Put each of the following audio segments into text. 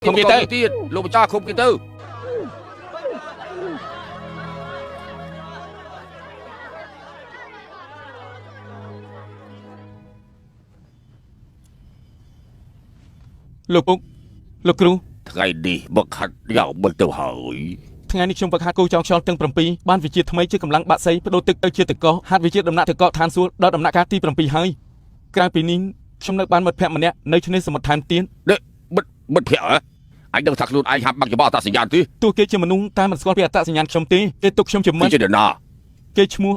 không kia tới tiênលោកម្ចាស់គុំគេទៅលោកពុកលោកគ្រូថ្ងៃនេះមកខាត់យកមិនទៅហើយថ្ងៃនេះខ្ញុំបង្ហាត់គូចောင်းខ្យល់ទាំង7បានវិជាថ្មីជាកម្លាំងបាក់សីបដូរទឹកទៅជាតកោហាត់វិជាដំណាក់តកោឋានសួគ៌ដល់ដំណាក់កាលទី7ហើយក្រៅពីនេះខ្ញុំនៅបានមិត្តភក្តិម្នាក់នៅឆ្នេរសមុទ្រថែមទៀតមិត្តភក្តិអញដឹងថាខ្លួនឯងហាប់បាក់ចំបអត្តសញ្ញាណទេទោះគេជាមនុស្សតែមិនស្គាល់ពីអត្តសញ្ញាណខ្ញុំទេគេទុកខ្ញុំជាមិត្តគេជាណាគេឈ្មោះ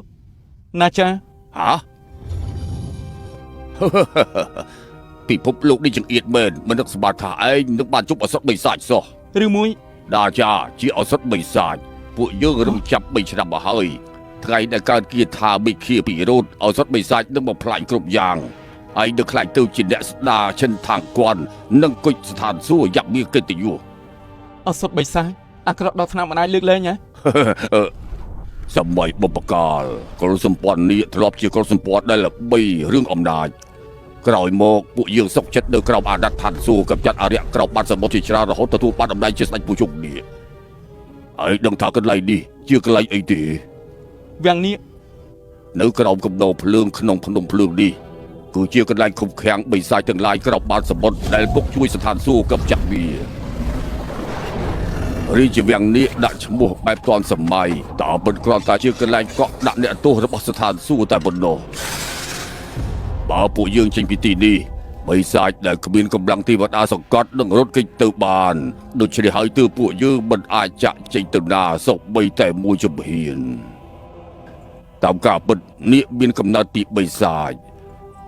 ណាចាហ៎ពិភពលោកនេះចង្អៀតមែនមិននឹកសម្បត្តិថាឯងនឹងបានជប់អសត់បិសាចសោះឬមួយដាចាជាអសត់បិសាចពួកយើងរំចាប់3ឆ្នាំមកហើយថ្ងៃដែលកើតគាថាបិឃាពីរោធអសត់បិសាចនឹងបំផ្លាញគ្រប់យ៉ាងឯងនឹងខ្លាចទៅជាអ្នកស្ដារឈិនខាងគន់និងគុជស្ថានសួគ៌យ៉ាប់មានកិត្តិយសអសត់បិសាចអាក្រក់ដល់ថ្នាក់មិនអាចលើកលែងហ៎សម័យបុព្វកាលកុលសម្ព័ន្ធនេះធ្លាប់ជាកុលសម្ព័ន្ធដែលល្បីរឿងអំណាចក្រោយមកពួកយើងសុកចិត្តនៅក្រោមអាណត្តិឋានសួគ៌កំចាត់អរិយក្រោមបាត់សមុទ្រជាច្រើនរហូតទទួលបានតំណែងជាស្ដេចពូជុកនេះហើយដឹងថាកន្លែងនេះជាកន្លែងអីទេវាំងនេះនៅក្រោមគំនរភ្លើងក្នុងភ្នំភ្លើងនេះគឺជាកន្លែងឃុំឃាំងបិសាចទាំងឡាយក្រោមបាត់សមុទ្រដែលពុកជួយស្ថានសួគ៌កំចាត់វារាជវាំងនេះដាក់ឈ្មោះបែបទាន់សម័យតើមិនគ្រាន់តែជាកន្លែងកក់ដាក់អ្នកទោសរបស់ស្ថានសួគ៌តែប៉ុណ្ណោះបើពួកយើងចេញពីទីនេះបិសាចដែលគ្មានកម្លាំងទេវតាសង្កត់នឹងរត់គេចទៅបានដូច្នេះហើយទើបពួកយើងមិនអាចចាក់ចេញទៅណាសូម្បីតែមួយជំហានតាមការពិតនេះមានកំណត់ពីបិសាច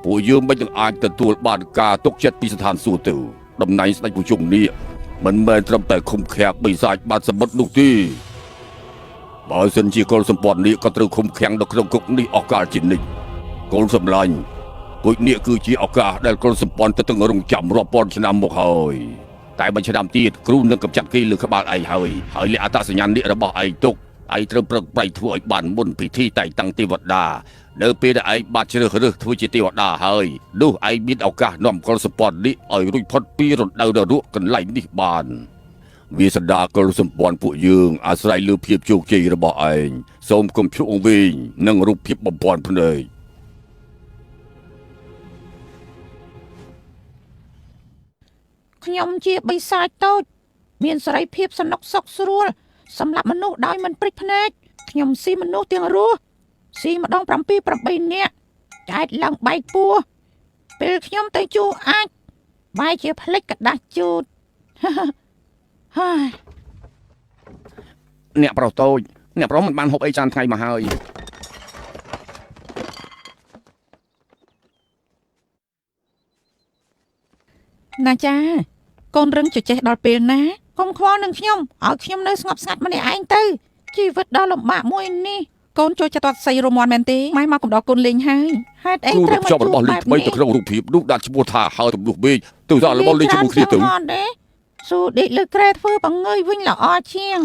ពួកយើងមិននឹងអាចទទួលបានការទុកចិត្តពីស្ថានសួគ៌ទៅតំណែងស្ដេចពូជុងនេះមិនមែនត្រឹមតែឃុំឃាំងបិសាចបាត់សមុទ្រនោះទេបើសិនជាកុលសម្ព័ន្ធនេះក៏ត្រូវឃុំឃាំងនៅក្នុងគុកនេះអស់កលជានិច្ចកុលសម្លាញ់គុយនេះគឺជាឱកាសដែលកុលសម្ព័ន្ធទៅរងចាំរាប់ពាន់ឆ្នាំមកហើយតែមួយឆ្នាំទៀតគ្រូនឹងកំចាត់គេលើក្បាលឯងហើយលាក់អត្តសញ្ញាណនេះរបស់ឯងទុកឯងត្រូវប្រឹងប្រែងធ្វើឲ្យបានមុនពិធីតែងតាំងទេវតានៅពេលដែលឯងបានជ្រើសរើសធ្វើជាទេវតាហើយនោះឯងមានឱកាសនាំកុលសម្ព័ន្ធនេះឲ្យរួចផុតពីរណ្ដៅនរកកន្លែងនេះបានវាសន្តាកុលសម្ព័ន្ធពួកយើងអាស្រ័យលើភាពជោគជ័យរបស់ឯងសូមកុំភ្លុកវិញនិងរូបភាពបំភាន់ភ្នែកខ្ញុំជាបិសាចតូចមានសេរីភាពសនុកសុខស្រួលសម្រាប់មនុស្សដោយមិនព្រិចភ្នែកខ្ញុំស៊ីមនុស្សទាំងរស់ស៊ីម្ដង7-8នាក់ចែកឡើងបែកពោះពេលខ្ញុំទៅជួអាចបែកជាផ្លិចกระដាស់ជូតអ្នកប្រុសតូចអ្នកប្រុសមិនបានហូបអីចានថ្ងៃមកហើយណាចាកូនរឹងជជែកដល់ពេលណាកុំខ្វល់នឹងខ្ញុំឲ្យខ្ញុំនៅស្ងប់ស្ងាត់ម្នាក់ឯងទៅជីវិតដ៏លំបាកមួយនេះកូនចូលចិត្តអត់ស័យរមន់មែនទេម៉ែមកកំដរកូនលេងហើយហេតុអីត្រូវមកជួបរបស់លេងថ្មីទៅក្នុងរូបភាពនោះដាក់ឈ្មោះថាហើយរំលោះមេឃទៅដល់របស់លេងជាមួយគ្នាទៅស៊ូដេកលើក្រែធ្វើបង្ងើយវិញល្អជាង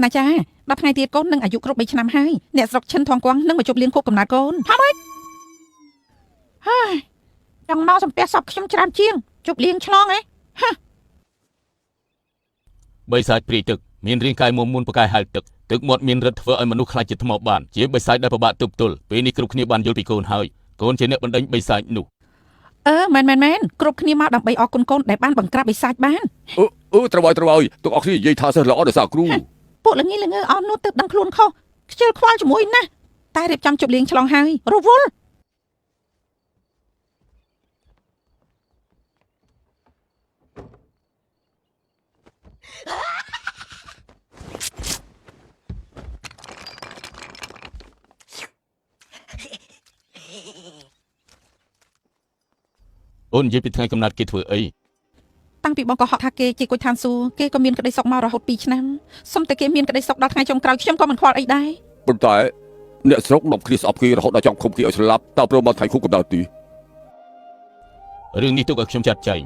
ណាចាដល់ថ្ងៃទៀតកូននឹងអាយុគ្រប់3ឆ្នាំហើយអ្នកស្រុកឈិនថងគង់នឹងមកជប់លៀងខួបកំណើតកូនថាម៉េចហើយចង់មកសំពះសពខ្ញុំច្រើនជាងជប់លៀងឆ្លងហ៎បិសាចព្រាយទឹកមានរាងកាយមុំមុនប្រកាយហែលទឹកមាត់មានរិទ្ធធ្វើឲ្យមនុស្សខ្លាចជាថ្មបានជាបិសាចដែលពិបាកទប់ទល់ពេលនេះគ្រប់គ្នាបានយល់ពីកូនហើយកូនជាអ្នកបណ្ដេញបិសាចនោះមែនគ្រប់គ្នាមកដើម្បីអរគុណកូនដែលបានបង្ក្រាបបិសាចបានត្រូវហើយទុកអស់គ្នានិយាយថាសិស្សល្អដោយសារគ្រូពួកល្ងើអស់នោះទើបដឹងខ្លួនខុសខ្ជិលខ្វល់ជាមួយណាស់តែរៀបចំជប់លៀងឆ្លងហើយរវល់អូននិយាយពីថ្ងៃកំណត់គេធ្វើអីតាំងពីបងក៏ហៅថាគេជាគុជឋានសួគ៌គេក៏មានក្តីសុខមករហូត2ឆ្នាំសុំតែគេមានក្តីសុខដល់ថ្ងៃចុងក្រោយខ្ញុំក៏មិនខ្វល់អីដែរប៉ុន្តែអ្នកស្រុកនាំគ្នាស្អប់គេរហូតដល់ចង់ឃុំគេឲ្យស្លាប់តើព្រមមកថ្ងៃខួបកំណើតទីរឿងនេះទុកឲ្យខ្ញុំចាត់ចែង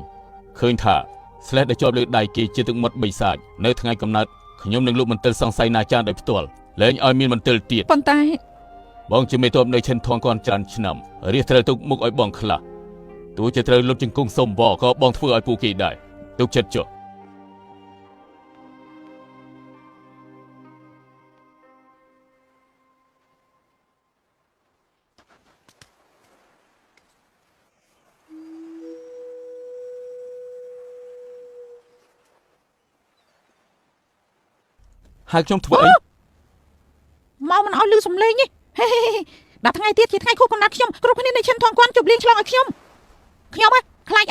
ឃើញថាស្លេះដែលជាប់លើដៃគេជាទឹកមុតបិសាចនៅថ្ងៃកំណើតខ្ញុំនឹងលោកមន្ទិលសង្ស័យណាចារដោយផ្ទាល់លែងឲ្យមានមន្ទិលទៀតប៉ុន្តែ បងជាមេតបនៅឈិនថងគាត់ច្រើនឆ្នាំរៀបត្រូវទុកមុខឲ្យបងខ្លះទោះជាត្រូវលុបជង្គង់សុំវក៏បងធ្វើឲ្យពួកគេដែរទុកចិត្តចុះ ហើយខ្ញុំធ្វើអី មកមិនឲ្យលឺសំឡេងទេហេដល់ថ្ងៃទៀតជាថ្ងៃខួបកំណត់ខ្ញុំគ្រប់គ្នានៅឈិនថងគាត់ជប់លៀងឆ្លងឲ្យខ្ញុំខ្លាច